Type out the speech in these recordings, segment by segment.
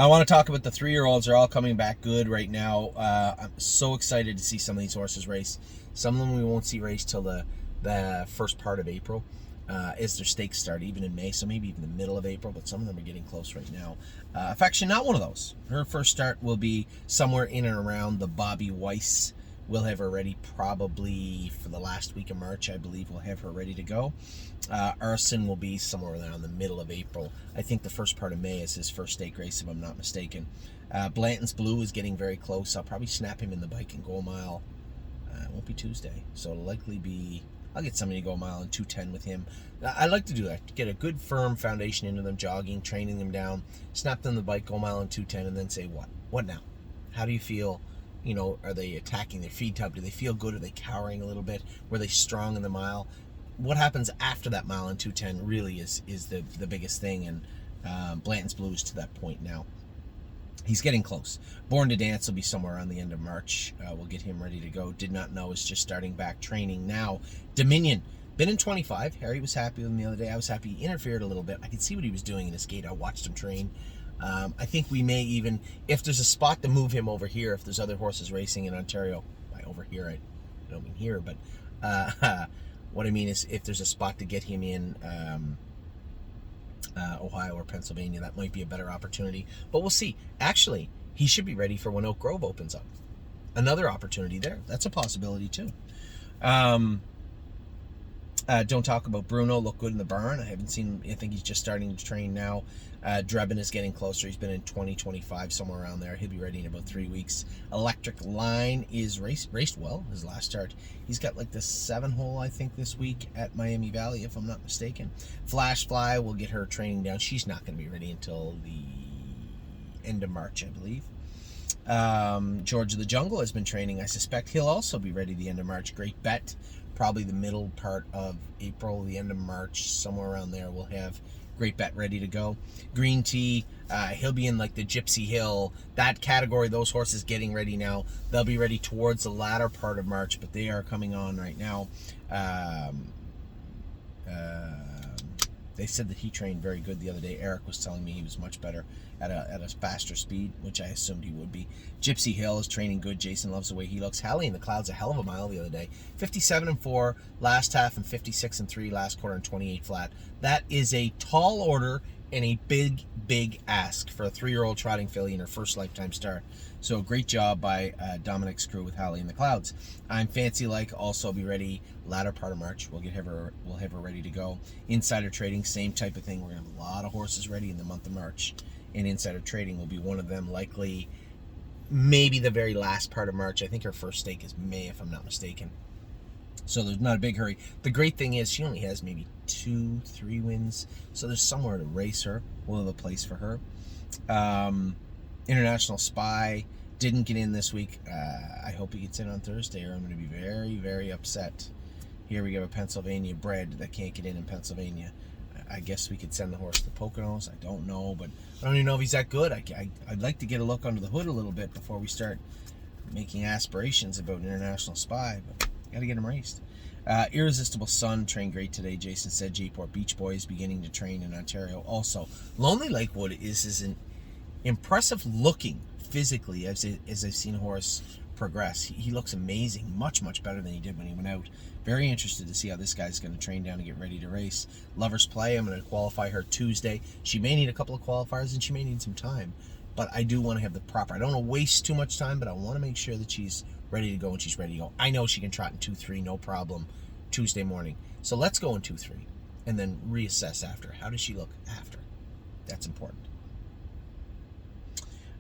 I want to talk about the 3-year-olds. They're all coming back good right now. I'm so excited to see some of these horses race. Some of them we won't see race till the first part of April. As their stakes start, even in May, so maybe even the middle of April, but some of them are getting close right now. Affection, not one of those. Her first start will be somewhere in and around the Bobby Weiss. We'll have her ready probably for the last week of March, I believe we'll have her ready to go. Arson will be somewhere around the middle of April. I think the first part of May is his first stake race, if I'm not mistaken. Blanton's Blue is getting very close. I'll probably snap him in the bike and go a mile. It won't be Tuesday, so it'll likely be... I'll get somebody to go a mile and 2:10 with him. I like to do that, to get a good firm foundation into them, jogging, training them down, snap them the bike, go a mile and 2:10, and then say, what now? How do you feel? You know, are they attacking their feed tub? Do they feel good? Are they cowering a little bit? Were they strong in the mile? What happens after that mile and 2:10 really is the biggest thing, and Blanton's Blue is to that point now. He's getting close. Born to Dance will be somewhere around the end of March. We'll get him ready to go. Did Not Know is just starting back training now. Dominion, been in 25. Harry was happy with him the other day. I was happy. He interfered a little bit. I could see what he was doing in his gait. I watched him train. I think we may even, if there's a spot to move him over here, if there's other horses racing in Ontario, by over here, I don't mean here, but what I mean is if there's a spot to get him in Ohio or Pennsylvania, that might be a better opportunity. But we'll see. Actually, he should be ready for when Oak Grove opens up. Another opportunity there. That's a possibility too. Don't talk about Bruno. Look good in the barn. I haven't seen him. I think he's just starting to train now. Drebin is getting closer. He's been in 2025, somewhere around there. He'll be ready in about 3 weeks. Electric Line is raced well. His last start. He's got like the 7-hole, I think, this week at Miami Valley, if I'm not mistaken. Flash Fly will get her training down. She's not going to be ready until the end of March, I believe. George of the Jungle has been training. I suspect he'll also be ready the end of March. Great Bet, probably the middle part of April, the end of March, somewhere around there, we'll have Great Bet ready to go. Green Tea, he'll be in like the Gypsy Hill, that category. Those horses getting ready now. They'll be ready towards the latter part of March, but they are coming on right now. They said that he trained very good the other day. Eric was telling me he was much better at a faster speed, which I assumed he would be. Gypsy Hill is training good. Jason loves the way he looks. Halley in the Clouds, a hell of a mile the other day. 57-4 last half and 56-3 last quarter and 28 flat. That is a tall order and a big ask for a 3-year-old trotting filly in her first lifetime start. So great job by Dominic's crew with Halley in the Clouds. I'm Fancy Like, also be ready latter part of March. We'll have her ready to go. Insider Trading, same type of thing. We're gonna have a lot of horses ready in the month of March, and Insider Trading will be one of them. Likely, maybe the very last part of March. I think her first stake is May, if I'm not mistaken. So there's not a big hurry. The great thing is she only has maybe 2-3 wins, so there's somewhere to race her. We'll have a place for her. International Spy didn't get in this week. I hope he gets in on Thursday, or I'm going to be very, very upset. Here we have a Pennsylvania bred that can't get in Pennsylvania. I guess we could send the horse to the Poconos. I don't know, but I don't even know if he's that good. I'd like to get a look under the hood a little bit before we start making aspirations about an International Spy, but got to get him raced. Irresistible Sun trained great today. Jason said Jayport Beach Boys beginning to train in Ontario also. Lonely Lakewood is an impressive looking physically as I've seen a horse progress. He looks amazing, much better than he did when he went out. Very interested to see how this guy's going to train down and get ready to race. Lover's Play, I'm going to qualify her Tuesday. She may need a couple of qualifiers and she may need some time, but I do want to have the proper, I don't want to waste too much time, but I want to make sure that she's ready to go and she's ready to go. I know she can trot in 2-3, no problem, Tuesday morning. So let's go in 2-3 and then reassess after. How does she look after? That's important.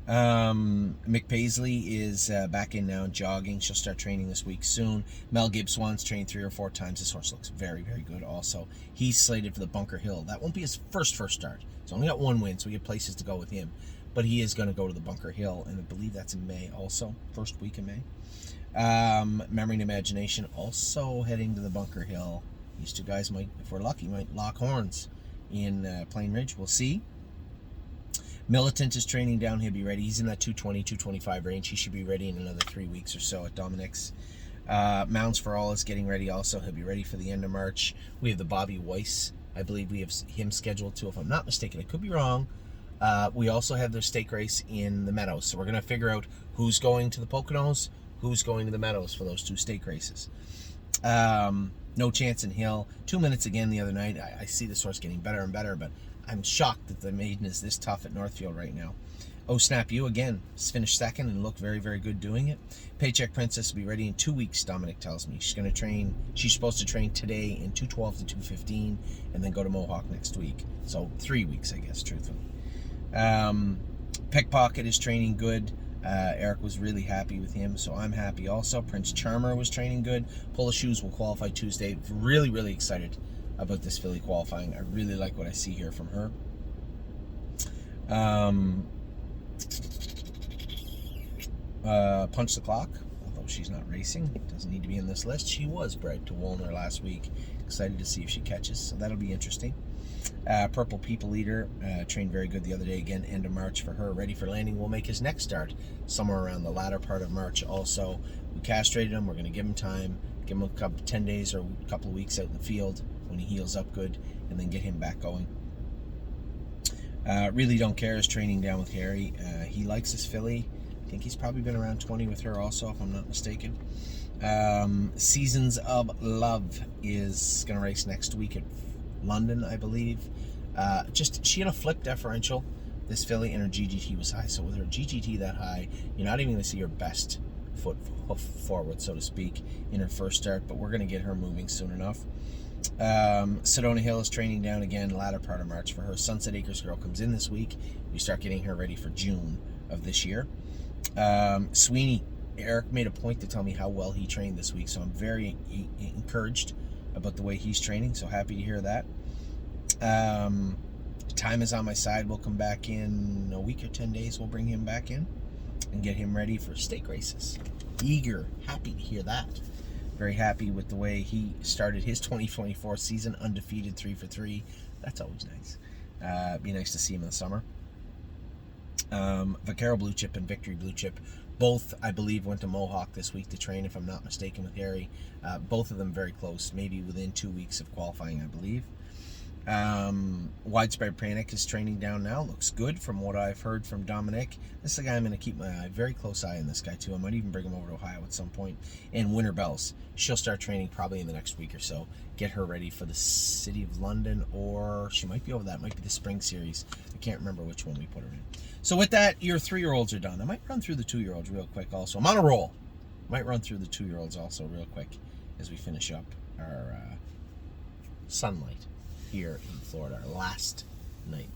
Mick Paisley is back in now, jogging. She'll start training this week soon. Mel Gibbswan's trained 3 or 4 times. This horse looks very, very good also. He's slated for the Bunker Hill. That won't be his first start. He's only got 1 win, so we have places to go with him. But he is going to go to the Bunker Hill, and I believe that's in May also, first week in May. Memory and Imagination also heading to the Bunker Hill. These 2 guys might, if we're lucky, might lock horns in Plain Ridge. We'll see. Militant is training down. He'll be ready. He's in that 220, 225 range. He should be ready in another 3 weeks or so at Dominic's. Mounds for All is getting ready also. He'll be ready for the end of March. We have the Bobby Weiss. I believe we have him scheduled to, if I'm not mistaken, I could be wrong, We also have their stake race in the Meadows. So we're going to figure out who's going to the Poconos, who's going to the Meadows for those 2 stake races. No Chance in Hill. 2 minutes again the other night. I see this horse getting better and better, but I'm shocked that the maiden is this tough at Northfield right now. Oh Snap You, again, finished second and looked very, very good doing it. Paycheck Princess will be ready in 2 weeks, Dominic tells me. She's going to train, she's supposed to train today in 212 to 215 and then go to Mohawk next week. So 3 weeks, I guess, truthfully. Pickpocket is training good. Eric was really happy with him, so I'm happy also. Prince Charmer was training good. Pull of Shoes will qualify Tuesday. Really, really excited about this filly qualifying. I really like what I see here from her. Punch the Clock, although she's not racing, doesn't need to be in this list. She was bred to Woolner last week. Excited to see if she catches, so that'll be interesting. Purple People Eater trained very good the other day, again, end of March for her. Ready for Landing will make his next start somewhere around the latter part of March also. We castrated him. We're going to give him time, give him a couple 10 days or a couple of weeks out in the field when he heals up good, and then get him back going. Really Don't Care is training down with Harry. He likes his filly. I think he's probably been around 20 with her also, if I'm not mistaken. Seasons of Love is going to race next week at London, I believe. She had a flip differential, this filly, and her GGT was high. So with her GGT that high, you're not even going to see her best foot forward, so to speak, in her first start, but we're going to get her moving soon enough. Sedona Hill is training down again, latter part of March for her. Sunset Acres Girl comes in this week. We start getting her ready for June of this year. Sweeney, Eric made a point to tell me how well he trained this week, so I'm very encouraged about the way he's training, so happy to hear that. Time Is On My Side will come back in a week or 10 days. We'll bring him back in and get him ready for stake races. Eager, happy to hear that. Very happy with the way he started his 2024 season, undefeated, 3 for 3. That's always nice. Be nice to see him in the summer. Vaquero Blue Chip and Victory Blue Chip, both, I believe, went to Mohawk this week to train, if I'm not mistaken, with Harry. Both of them very close, maybe within 2 weeks of qualifying, I believe. Widespread Panic is training down now. Looks good from what I've heard from Dominic. This is a guy I'm going to keep my very close eye on, this guy too. I might even bring him over to Ohio at some point. And Winter Bells. She'll start training probably in the next week or so. Get her ready for the City of London, or she might be over that. Might be the Spring Series. I can't remember which one we put her in. So with that, your 3-year-olds are done. I might run through the 2-year-olds real quick also. I'm on a roll. Might run through the 2-year-olds also real quick as we finish up our Sunlight here in Florida, our last night